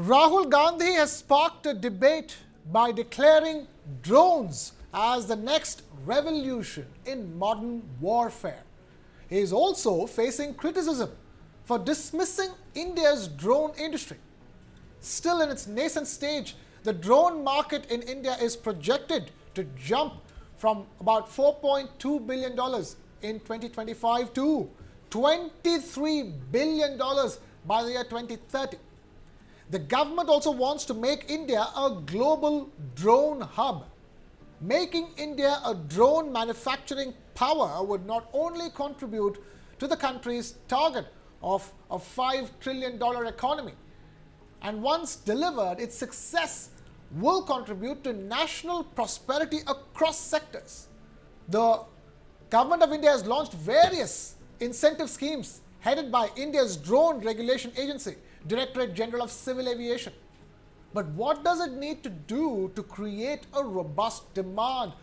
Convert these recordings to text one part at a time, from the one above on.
Rahul Gandhi has sparked a debate by declaring drones as the next revolution in modern warfare. He is also facing criticism for dismissing India's drone industry. Still in its nascent stage, the drone market in India is projected to jump from about $4.2 billion in 2025 to $23 billion by the year 2030. The government also wants to make India a global drone hub. Making India a drone manufacturing power would not only contribute to the country's target of a $5 trillion economy, and once delivered, its success will contribute to national prosperity across sectors. The Government of India has launched various incentive schemes headed by India's Drone Regulation Agency, Directorate General of Civil Aviation. But what does it need to do to create a robust demand,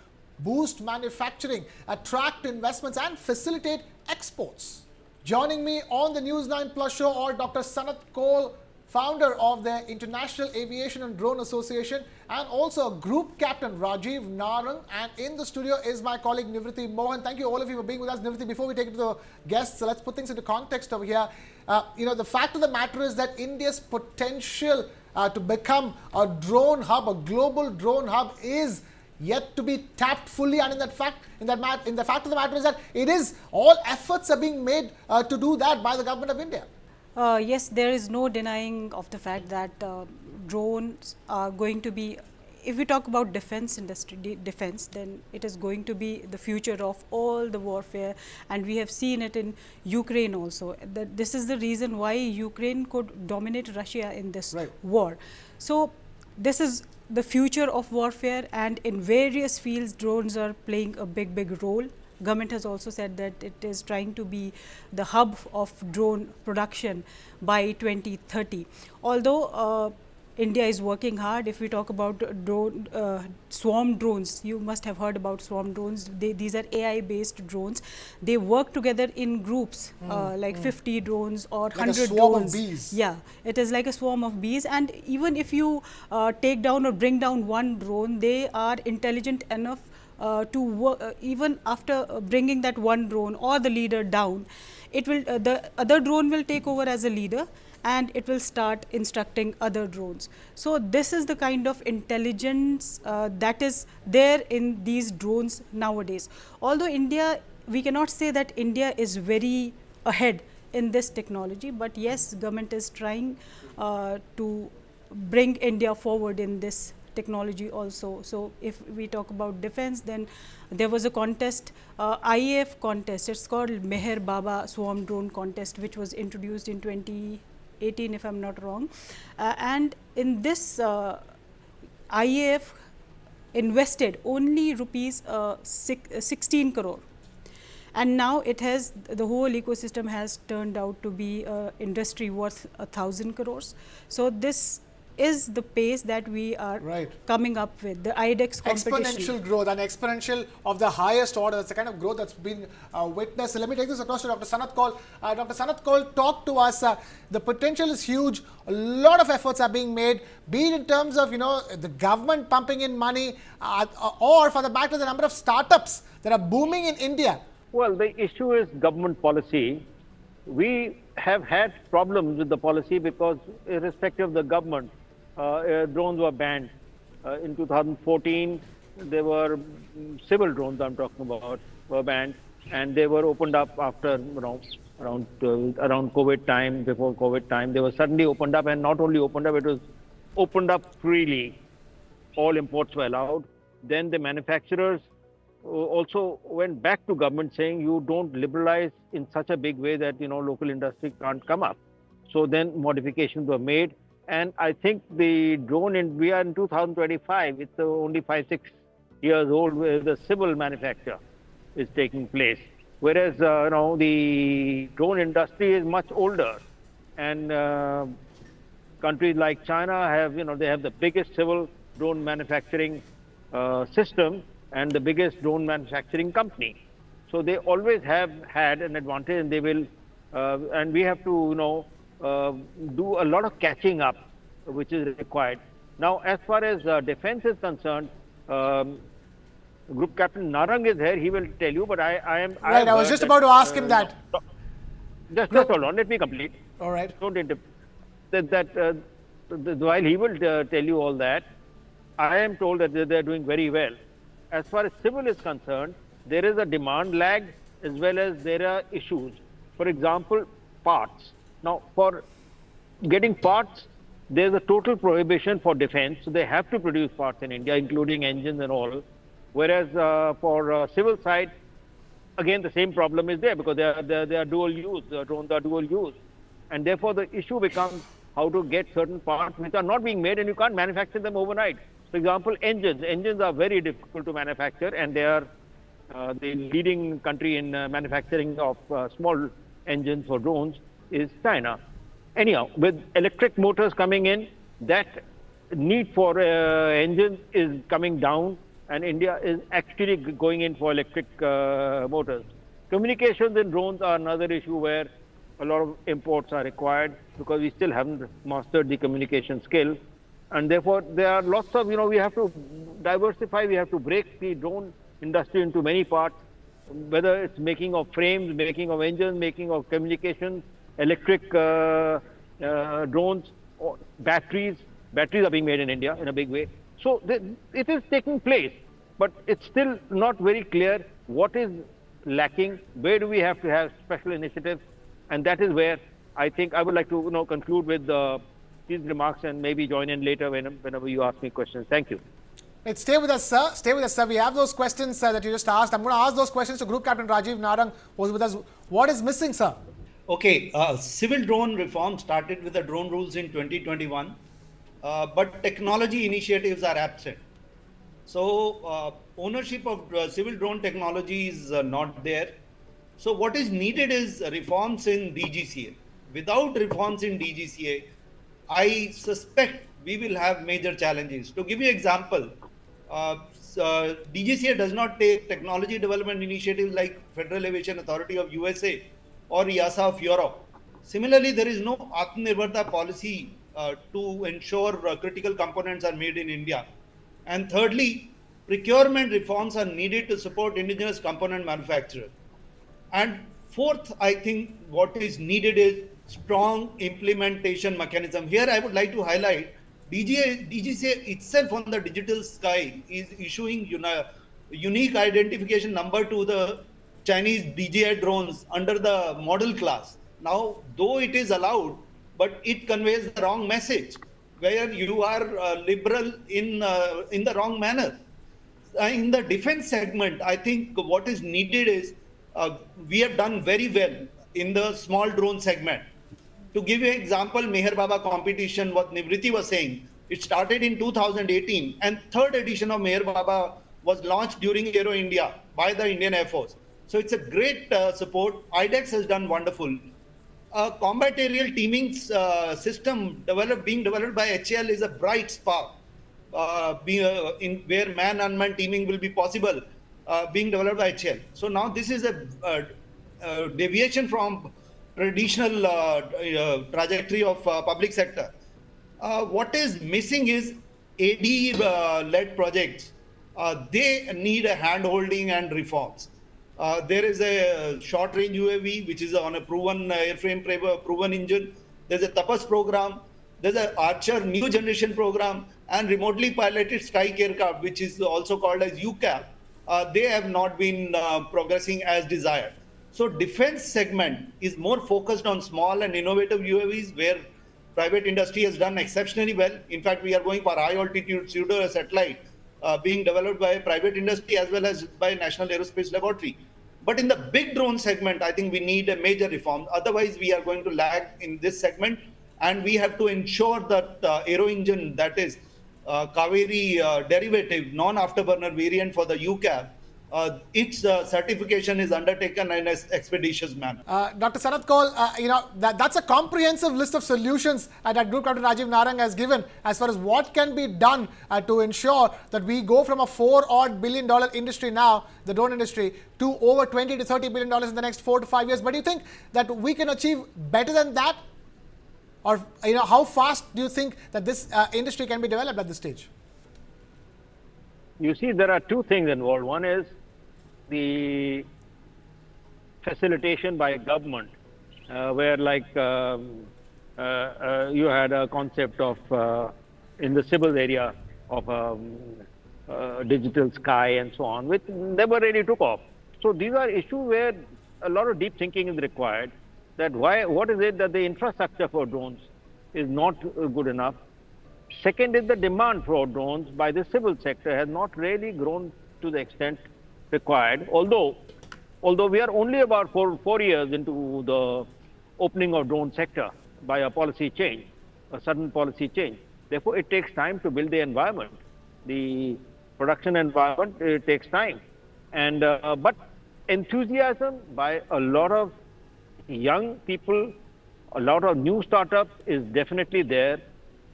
boost manufacturing, attract investments and facilitate exports? Joining me on the News9 Plus show are Dr. Sanat, Kaul, founder of the International Aviation and Drone Association, and also Group Captain Rajeev, Narang, and in the studio is my colleague Nivriti, Mohan. Thank you all of you for being with us. Nivriti, before we take it to the guests, let's put things into context over here. The fact of the matter is that India's potential to become a drone hub, a global drone hub, is yet to be tapped fully, and the fact of the matter is that all efforts are being made to do that by the Government of India. Yes, there is no denying of the fact that drones are going to be, if we talk about defense industry, then it is going to be the future of all the warfare, and we have seen it in Ukraine also. This is the reason why Ukraine could dominate Russia in this war. So this is the future of warfare, and in various fields drones are playing a big role. Government has also said that it is trying to be the hub of drone production by 2030. Although India is working hard. If we talk about swarm drones, you must have heard about swarm drones. These are AI-based drones. They work together in groups, like 50 drones or 100 drones. Like a swarm of bees. Yeah, it is like a swarm of bees. And even if you take down or bring down one drone, they are intelligent enough to work, even after bringing that one drone or the leader down, it will the other drone will take over as a leader, and it will start instructing other drones. So this is the kind of intelligence that is there in these drones nowadays. Although India, we cannot say that India is very ahead in this technology, but yes, government is trying to bring India forward in this technology also. So if we talk about defense, then there was a contest, IAF contest, it's called Meher Baba Swarm Drone Contest, which was introduced in 2018 if I'm not wrong, and in this IAF invested only rupees 16 crore, and now it has, the whole ecosystem has turned out to be industry worth 1,000 crores. So this is the pace that we are coming up with, the IDEX competition. Exponential growth, and exponential of the highest order. That's the kind of growth that's been witnessed. So let me take this across to Dr. Sanat Kaul. Dr. Sanat Kaul, talk to us. The potential is huge. A lot of efforts are being made, be it in terms of, the government pumping in money, or for the matter, the number of startups that are booming in India. Well, the issue is government policy. We have had problems with the policy because, irrespective of the government, drones were banned. In 2014, there were civil drones I'm talking about were banned, and they were opened up after around COVID time, before COVID time. They were suddenly opened up, and not only opened up, it was opened up freely. All imports were allowed. Then the manufacturers also went back to government saying you don't liberalize in such a big way that local industry can't come up. So then modifications were made. And I think the drone, we are in 2025, it's only 5-6 years old where the civil manufacture is taking place. Whereas, the drone industry is much older. And countries like China have, they have the biggest civil drone manufacturing system and the biggest drone manufacturing company. So they always have had an advantage, and they will, and we have to, do a lot of catching up which is required. Now, as far as defense is concerned, Group Captain Narang is here. He will tell you, but Right, I was just about to ask him that. Just hold on. Let me complete. All right. Don't interrupt. While he will tell you all that, I am told that they are doing very well. As far as civil is concerned, there is a demand lag as well as there are issues. For example, parts. Now, for getting parts, there is a total prohibition for defense. So they have to produce parts in India, including engines and all. Whereas for civil side, again, the same problem is there because they are dual use. The drones are dual use. And therefore, the issue becomes how to get certain parts which are not being made and you can't manufacture them overnight. For example, engines. Engines are very difficult to manufacture and they are the leading country in manufacturing of small engines for drones is China. Anyhow, with electric motors coming in, that need for engines is coming down and India is actually going in for electric motors. Communications in drones are another issue where a lot of imports are required because we still haven't mastered the communication skill. And therefore, there are lots of, we have to diversify, we have to break the drone industry into many parts, whether it's making of frames, making of engines, making of communications, electric drones, or batteries. Batteries are being made in India in a big way. So it is taking place, but it's still not very clear what is lacking, where do we have to have special initiatives, and that is where I think I would like to conclude with these remarks and maybe join in later whenever you ask me questions. Thank you. Right, stay with us, sir. Stay with us, sir. We have those questions that you just asked. I'm going to ask those questions to Group Captain Rajeev Narang, who's with us. What is missing, sir? Okay, civil drone reform started with the drone rules in 2021, but technology initiatives are absent. So ownership of civil drone technology is not there. So what is needed is reforms in DGCA. Without reforms in DGCA, I suspect we will have major challenges. To give you an example, DGCA does not take technology development initiatives like Federal Aviation Authority of USA or EASA of Europe. Similarly, there is no Atmanirbhar policy to ensure critical components are made in India. And thirdly, procurement reforms are needed to support indigenous component manufacturers. And fourth, I think what is needed is strong implementation mechanism. Here I would like to highlight DGCA itself on the digital sky is issuing unique identification number to the Chinese DJI drones under the model class. Now, though it is allowed, but it conveys the wrong message, where you are liberal in the wrong manner. In the defense segment, I think what is needed is we have done very well in the small drone segment. To give you an example, Meher Baba competition, what Nivriti was saying, it started in 2018 and third edition of Meher Baba was launched during Aero India by the Indian Air Force. So it's a great support. IDEX has done wonderful. Combat aerial teaming system being developed by HAL is a bright spark where man-unmanned teaming will be possible being developed by HAL. So now this is a deviation from traditional trajectory of public sector. What is missing is AD-led projects. They need a hand-holding and reforms. There is a short-range UAV, which is on a proven airframe, proven engine. There's a Tapas program. There's an Archer new generation program and remotely piloted strike aircraft, which is also called as UCAV. They have not been progressing as desired. So defense segment is more focused on small and innovative UAVs where private industry has done exceptionally well. In fact, we are going for high altitude pseudo satellite being developed by private industry as well as by National Aerospace Laboratory. But in the big drone segment, I think we need a major reform. Otherwise, we are going to lag in this segment. And we have to ensure that aero engine, that is Kaveri derivative, non-afterburner variant for the UCAV, its certification is undertaken in an expeditious manner. Dr. Sanat Kaul, that's a comprehensive list of solutions that Group Captain Rajeev Narang has given as far as what can be done to ensure that we go from a $4 billion industry now, the drone industry, to over $20 to $30 billion in the next 4 to 5 years. But do you think that we can achieve better than that? Or how fast do you think that this industry can be developed at this stage? You see, there are two things involved. One is the facilitation by government, where you had a concept of in the civil area of digital sky and so on, which never really took off. So these are issues where a lot of deep thinking is required. That what is it that the infrastructure for drones is not good enough? Second is the demand for drones by the civil sector has not really grown to the extent required. Although we are only about four years into the opening of drone sector by a policy change, a sudden policy change. Therefore, it takes time to build the environment, the production environment. It takes time, and but enthusiasm by a lot of young people, a lot of new startups is definitely there,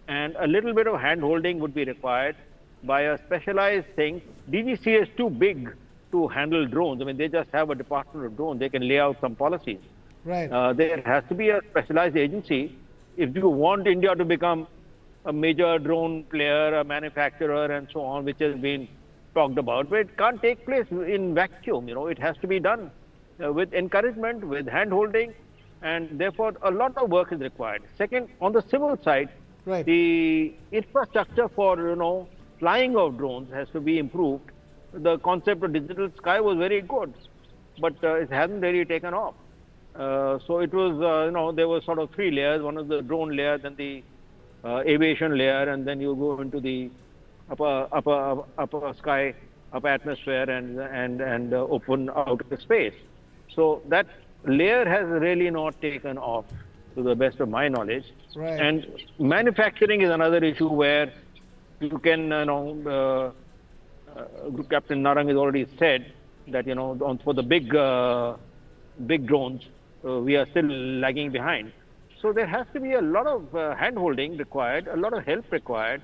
and a little bit of hand holding would be required by a specialized thing. DGCA is too big to handle drones. I mean, they just have a department of drones. They can lay out some policies. Right. There has to be a specialized agency if you want India to become a major drone player, a manufacturer, and so on, which has been talked about. But it can't take place in vacuum. It has to be done with encouragement, with hand holding, and therefore a lot of work is required. Second, on the civil side, Right. the infrastructure for flying of drones has to be improved. The concept of digital sky was very good, but it hasn't really taken off. So it was, there were sort of three layers. One is the drone layer, then the aviation layer, and then you go into the upper sky, upper atmosphere, and open outer space. So that layer has really not taken off, to the best of my knowledge. Right. And manufacturing is another issue where you can, Group Captain Narang has already said that for the big drones, we are still lagging behind. So there has to be a lot of hand-holding required, a lot of help required,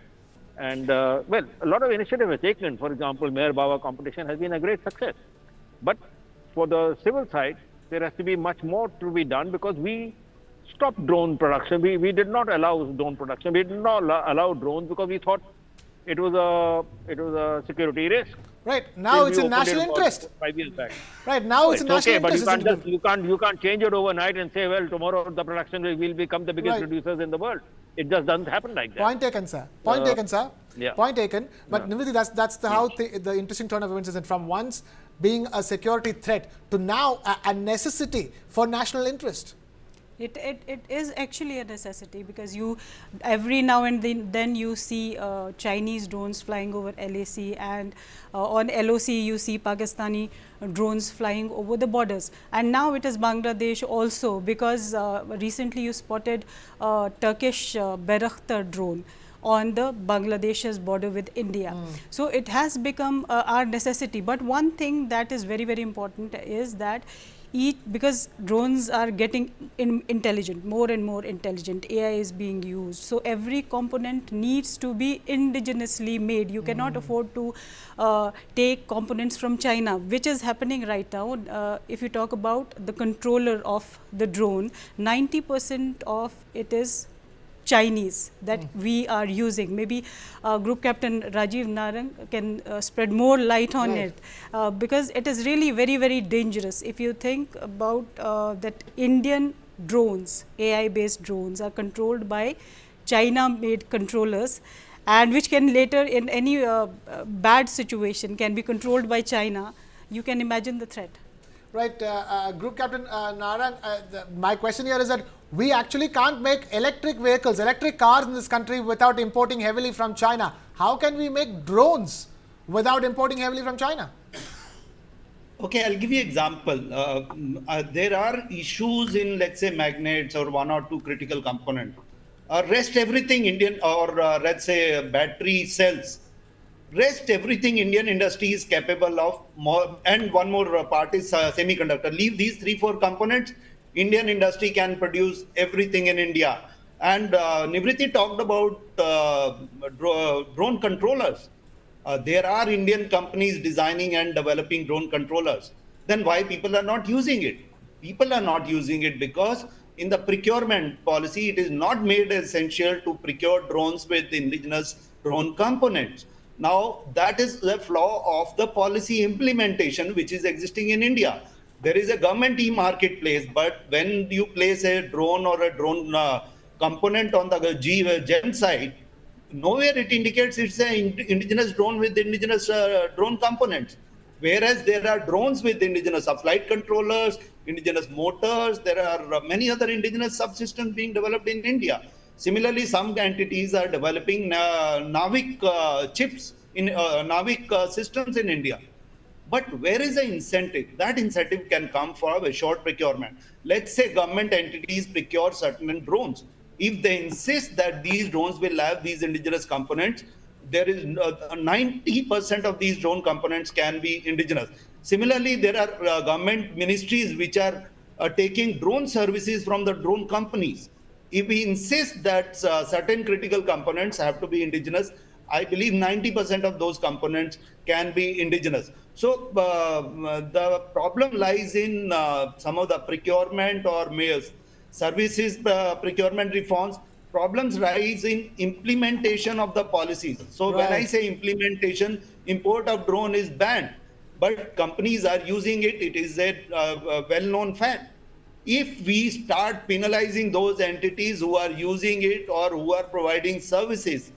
and a lot of initiative is taken. For example, Meher Baba competition has been a great success. But for the civil side, there has to be much more to be done, because we stopped drone production. We did not allow drone production. We did not allow drones because we thought it was a security risk. Right. Now it's in national interest. 5 years back. Right. Now it's in national okay, interest. but you can't change it overnight and say, well, tomorrow the production will become the biggest Right. producers in the world. It just doesn't happen like that. Point taken, sir. Point taken, sir. Yeah. Point taken. But Nivriti, that's how the interesting turn of events is. And from once being a security threat to now a necessity for national interest. It is actually a necessity, because you every now and then you see Chinese drones flying over LAC, and on LOC you see Pakistani drones flying over the borders, and now it is Bangladesh also, because recently you spotted Turkish Bayraktar drone on the Bangladesh's border with India. So it has become our necessity. But one thing that is very, very important is that because drones are getting intelligent, more and more intelligent, AI is being used. So every component needs to be indigenously made. You cannot afford to take components from China, which is happening right now. If you talk about the controller of the drone, 90% of it is Chinese that we are using. Maybe Group Captain Rajeev Narang can spread more light on it, because it is really very, very dangerous. If you think about that, Indian drones, AI-based drones, are controlled by China-made controllers, and which can later, in any bad situation, can be controlled by China. You can imagine the threat. Right, Group Captain Narang, my question here is that we actually can't make electric vehicles, electric cars in this country without importing heavily from China. How can we make drones without importing heavily from China? Okay, I'll give you an example. There are issues in, let's say, magnets or one or two critical components. Rest everything Indian, or let's say battery cells. Rest everything Indian industry is capable of. More, and one more part is semiconductor. Leave these 3-4 components, Indian industry can produce everything in India. And Nivriti talked about drone controllers. There are Indian companies designing and developing drone controllers. Then why people are not using it? People are not using it because in the procurement policy, it is not made essential to procure drones with indigenous drone components. Now, that is the flaw of the policy implementation which is existing in India. There is a government e-marketplace, but when you place a drone or a drone component on the GEM site, nowhere it indicates it's an indigenous drone with indigenous drone components. Whereas there are drones with indigenous flight controllers, indigenous motors, there are many other indigenous subsystems being developed in India. Similarly, some entities are developing Navik chips in Navik systems in India. But where is the incentive? That incentive can come for a short procurement. Let's say government entities procure certain drones. If they insist that these drones will have these indigenous components, there is 90% of these drone components can be indigenous. Similarly, there are government ministries which are taking drone services from the drone companies. If we insist that certain critical components have to be indigenous, I believe 90% of those components can be indigenous. So the problem lies in some of the procurement or services procurement reforms. Problems rise in implementation of the policies. So when I say implementation, import of drone is banned, but companies are using it. It is a well-known fact. If we start penalizing those entities who are using it or who are providing services,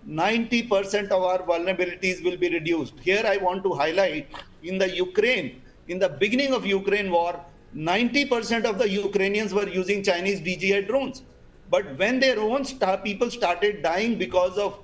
90% of our vulnerabilities will be reduced. Here I want to highlight in the Ukraine, in the beginning of Ukraine war, 90% of the Ukrainians were using Chinese DJI drones. But when their own people started dying because of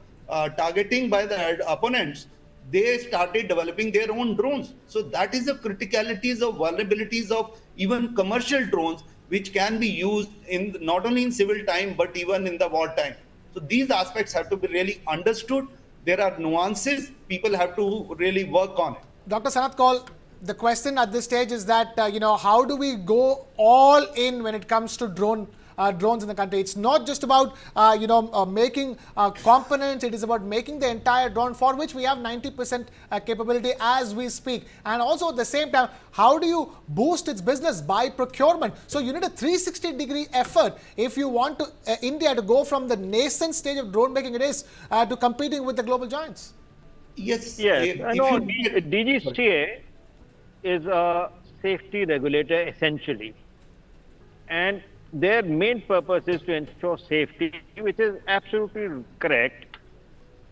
targeting by the opponents, they started developing their own drones. So that is the criticalities of vulnerabilities of even commercial drones, which can be used in not only in civil time, but even in the wartime. So these aspects have to be really understood. There are nuances. People have to really work on it. Dr. Sanat Kaul, the question at this stage is that, how do we go all in when it comes to drones in the country? It's not just about, making components. It is about making the entire drone, for which we have 90% capability as we speak. And also at the same time, how do you boost its business by procurement? So you need a 360-degree effort if you want to India to go from the nascent stage of drone making it is to competing with the global giants. Yes. I know DGCA is a safety regulator essentially, and their main purpose is to ensure safety, which is absolutely correct.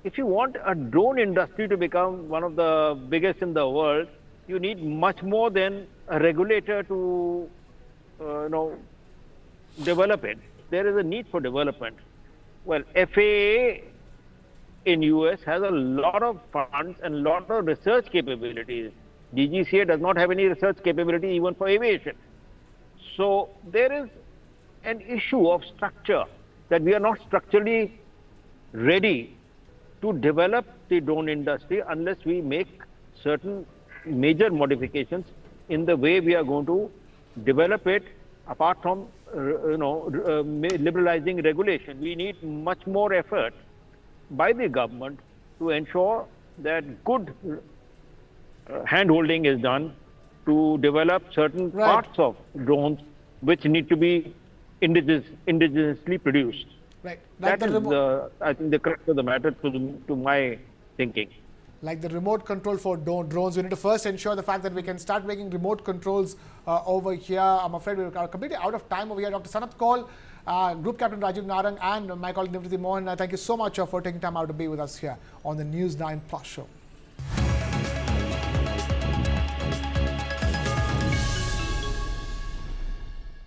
If you want a drone industry to become one of the biggest in the world, you need much more than a regulator to, develop it. There is a need for development. Well, FAA in US has a lot of funds and a lot of research capabilities. DGCA does not have any research capability even for aviation. So there is an issue of structure, that we are not structurally ready to develop the drone industry unless we make certain major modifications in the way we are going to develop it. Apart from liberalizing regulation, we need much more effort by the government to ensure that good hand-holding is done to develop certain parts of drones which need to be indigenously produced. Right. That is, I think, the crux of the matter to my thinking. Like the remote control for drones, we need to first ensure the fact that we can start making remote controls over here. I'm afraid we're completely out of time over here. Dr. Sanat Kaul, Group Captain Rajeev, Narang, and my colleague Nivriti, Mohan, thank you so much for taking time out to be with us here on the News 9 Plus show.